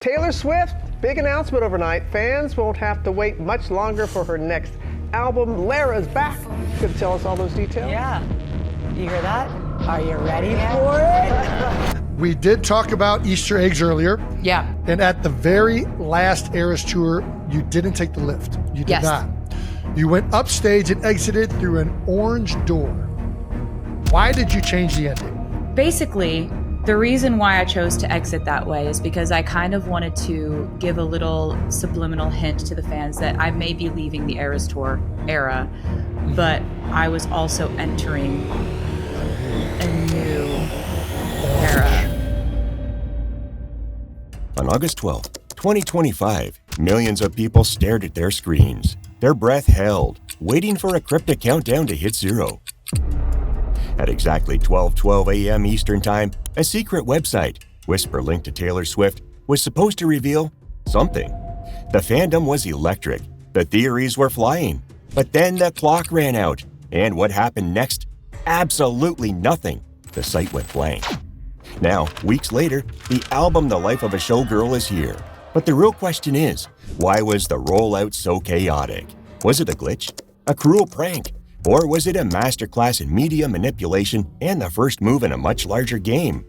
Taylor Swift, big announcement overnight. Fans won't have to wait much longer for her next album. Lara's back. Could tell us all those details? Yeah. You hear that? Are you ready for it? We did talk about Easter eggs earlier. Yeah. And at the very last Eras tour, you didn't take the lift. You did not. You went upstage and exited through an orange door. Why did you change the ending? Basically, the reason why I chose to exit that way is because I kind of wanted to give a little subliminal hint to the fans that I may be leaving the Eras Tour era, but I was also entering a new era. On August 12th, 2025, millions of people stared at their screens, their breath held, waiting for a cryptic countdown to hit zero. At exactly 12:12 a.m. Eastern Time, a secret website, whisper linked to Taylor Swift, was supposed to reveal something. The fandom was electric. The theories were flying. But then the clock ran out. And what happened next? Absolutely nothing. The site went blank. Now, weeks later, the album The Life of a Showgirl is here. But the real question is, why was the rollout so chaotic? Was it a glitch? A cruel prank? Or was it a masterclass in media manipulation and the first move in a much larger game?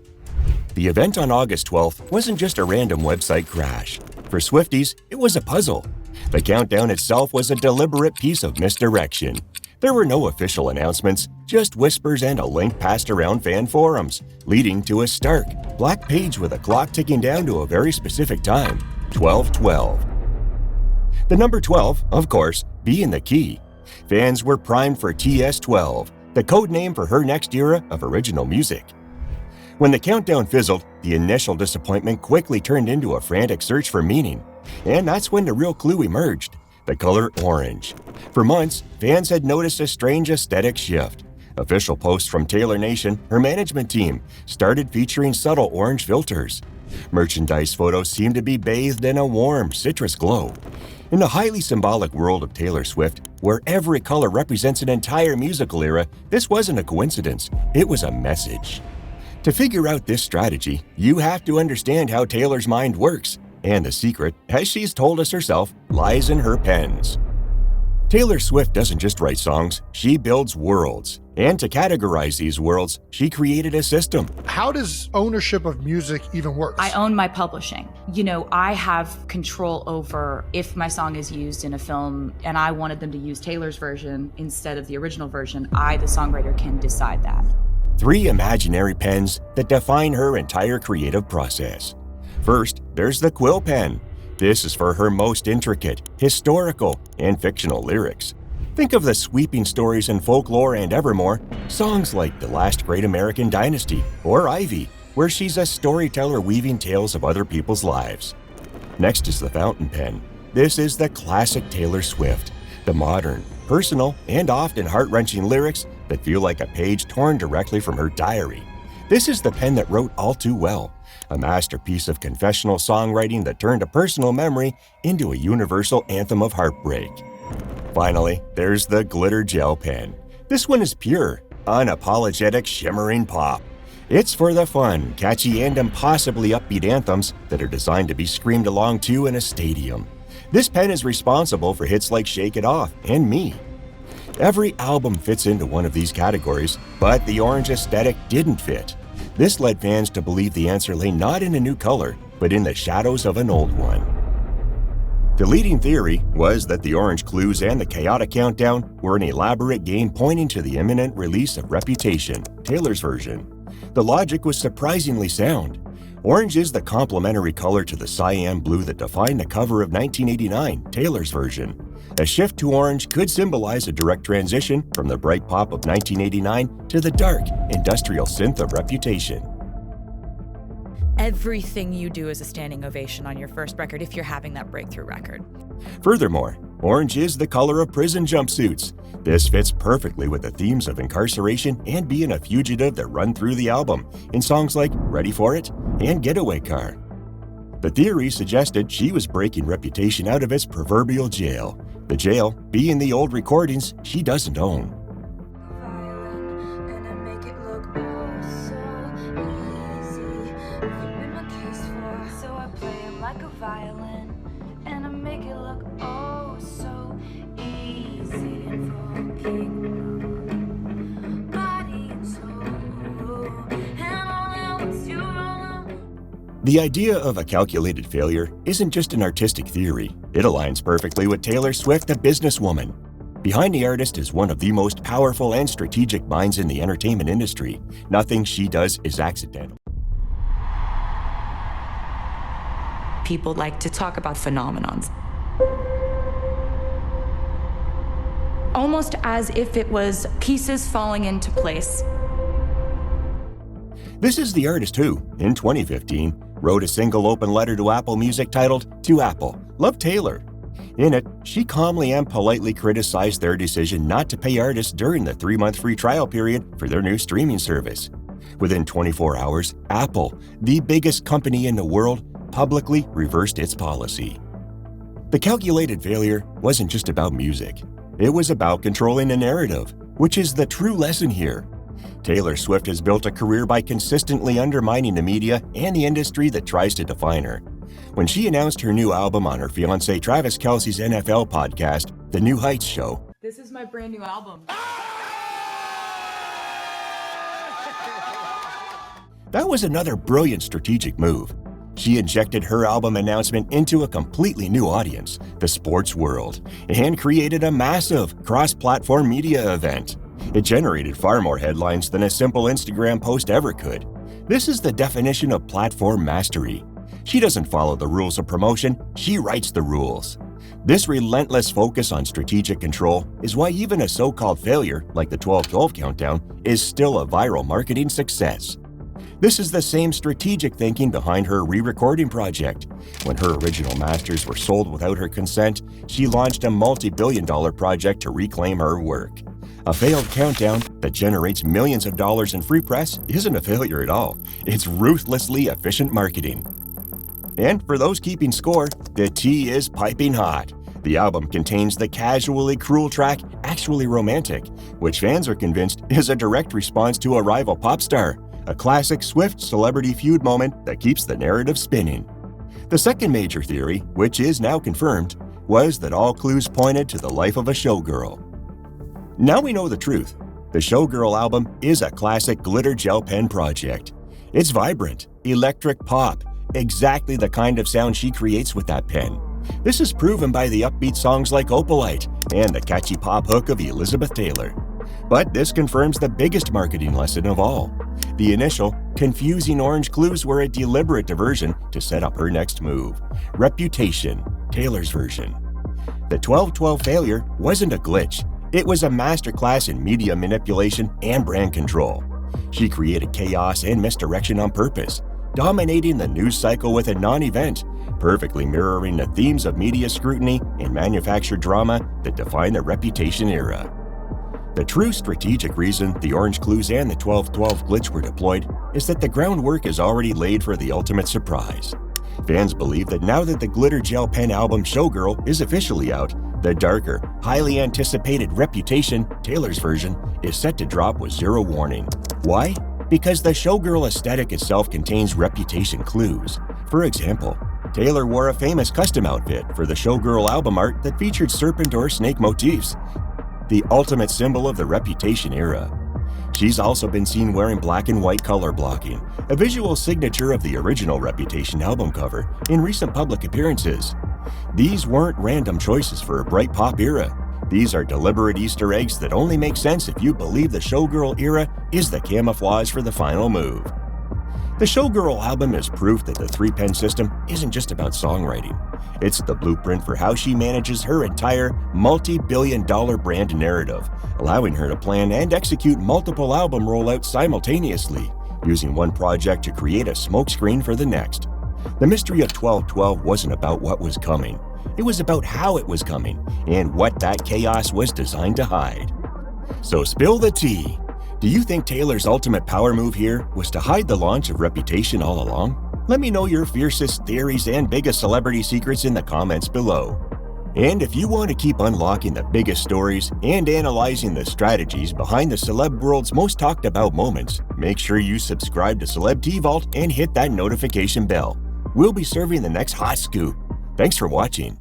The event on August 12th wasn't just a random website crash. For Swifties, it was a puzzle. The countdown itself was a deliberate piece of misdirection. There were no official announcements, just whispers and a link passed around fan forums, leading to a stark, black page with a clock ticking down to a very specific time, 12:12. The number 12, of course, being the key. Fans were primed for TS12, the code name for her next era of original music. When the countdown fizzled, the initial disappointment quickly turned into a frantic search for meaning. And that's when the real clue emerged, the color orange. For months, fans had noticed a strange aesthetic shift. Official posts from Taylor Nation, her management team, started featuring subtle orange filters. Merchandise photos seemed to be bathed in a warm, citrus glow. In the highly symbolic world of Taylor Swift, where every color represents an entire musical era, this wasn't a coincidence, it was a message. To figure out this strategy, you have to understand how Taylor's mind works, and the secret, as she's told us herself, lies in her pens. Taylor Swift doesn't just write songs, she builds worlds. And to categorize these worlds, she created a system. How does ownership of music even work? I own my publishing. I have control over if my song is used in a film and I wanted them to use Taylor's version instead of the original version, I, the songwriter, can decide that. 3 imaginary pens that define her entire creative process. First, there's the quill pen. This is for her most intricate, historical, and fictional lyrics. Think of the sweeping stories in folklore and evermore, songs like The Last Great American Dynasty or Ivy, where she's a storyteller weaving tales of other people's lives. Next is the fountain pen. This is the classic Taylor Swift, the modern, personal, and often heart-wrenching lyrics that feel like a page torn directly from her diary. This is the pen that wrote All Too Well, a masterpiece of confessional songwriting that turned a personal memory into a universal anthem of heartbreak. Finally, there's the glitter gel pen. This one is pure, unapologetic, shimmering pop. It's for the fun, catchy, and impossibly upbeat anthems that are designed to be screamed along to in a stadium. This pen is responsible for hits like Shake It Off and Me. Every album fits into one of these categories, but the orange aesthetic didn't fit. This led fans to believe the answer lay not in a new color, but in the shadows of an old one. The leading theory was that the orange clues and the chaotic countdown were an elaborate game pointing to the imminent release of Reputation, Taylor's version. The logic was surprisingly sound. Orange is the complementary color to the cyan blue that defined the cover of 1989, Taylor's version. A shift to orange could symbolize a direct transition from the bright pop of 1989 to the dark, industrial synth of Reputation. Everything you do is a standing ovation on your first record if you're having that breakthrough record. Furthermore, orange is the color of prison jumpsuits. This fits perfectly with the themes of incarceration and being a fugitive that run through the album in songs like Ready For It and Getaway Car. The theory suggested she was breaking Reputation out of its proverbial jail, the jail being the old recordings she doesn't own. Like a violin, and I make it look oh so easy. And for king, body and soul, and all at once you roll on. The idea of a calculated failure isn't just an artistic theory. It aligns perfectly with Taylor Swift, the businesswoman. Behind the artist is one of the most powerful and strategic minds in the entertainment industry. Nothing she does is accidental. People like to talk about phenomenons, almost as if it was pieces falling into place. This is the artist who, in 2015, wrote a single open letter to Apple Music titled, "To Apple, Love Taylor." In it, she calmly and politely criticized their decision not to pay artists during the 3-month free trial period for their new streaming service. Within 24 hours, Apple, the biggest company in the world, publicly reversed its policy. The calculated failure wasn't just about music. It was about controlling the narrative, which is the true lesson here. Taylor Swift has built a career by consistently undermining the media and the industry that tries to define her. When she announced her new album on her fiancé Travis Kelce's NFL podcast, The New Heights Show, This is my brand new album. that was another brilliant strategic move. She injected her album announcement into a completely new audience, the sports world, and created a massive cross-platform media event. It generated far more headlines than a simple Instagram post ever could. This is the definition of platform mastery. She doesn't follow the rules of promotion, she writes the rules. This relentless focus on strategic control is why even a so-called failure, like the 12/12 countdown, is still a viral marketing success. This is the same strategic thinking behind her re-recording project. When her original masters were sold without her consent, she launched a multi-billion-dollar project to reclaim her work. A failed countdown that generates millions of dollars in free press isn't a failure at all. It's ruthlessly efficient marketing. And for those keeping score, the tea is piping hot. The album contains the casually cruel track, Actually Romantic, which fans are convinced is a direct response to a rival pop star, a classic Swift celebrity feud moment that keeps the narrative spinning. The second major theory, which is now confirmed, was that all clues pointed to the life of a showgirl. Now we know the truth. The Showgirl album is a classic glitter gel pen project. It's vibrant, electric pop, exactly the kind of sound she creates with that pen. This is proven by the upbeat songs like Opalite and the catchy pop hook of Elizabeth Taylor. But this confirms the biggest marketing lesson of all. The initial, confusing orange clues were a deliberate diversion to set up her next move. Reputation, Taylor's version. The 12/12 failure wasn't a glitch. It was a masterclass in media manipulation and brand control. She created chaos and misdirection on purpose, dominating the news cycle with a non-event, perfectly mirroring the themes of media scrutiny and manufactured drama that define the Reputation era. The true strategic reason the orange clues and the 12/12 glitch were deployed is that the groundwork is already laid for the ultimate surprise. Fans believe that now that the glitter gel pen album Showgirl is officially out, the darker, highly anticipated Reputation, Taylor's version, is set to drop with zero warning. Why? Because the Showgirl aesthetic itself contains Reputation clues. For example, Taylor wore a famous custom outfit for the Showgirl album art that featured serpent or snake motifs, the ultimate symbol of the Reputation era. She's also been seen wearing black and white color blocking, a visual signature of the original Reputation album cover, in recent public appearances. These weren't random choices for a bright pop era. These are deliberate Easter eggs that only make sense if you believe the Showgirl era is the camouflage for the final move. The Showgirl album is proof that the 3-pen system isn't just about songwriting. It's the blueprint for how she manages her entire multi-billion-dollar brand narrative, allowing her to plan and execute multiple album rollouts simultaneously, using one project to create a smokescreen for the next. The mystery of 12/12 wasn't about what was coming. It was about how it was coming and what that chaos was designed to hide. So spill the tea. Do you think Taylor's ultimate power move here was to hide the launch of Reputation all along? Let me know your fiercest theories and biggest celebrity secrets in the comments below. And if you want to keep unlocking the biggest stories and analyzing the strategies behind the celeb world's most talked about moments, make sure you subscribe to Celeb Tea Vault and hit that notification bell. We'll be serving the next hot scoop. Thanks for watching.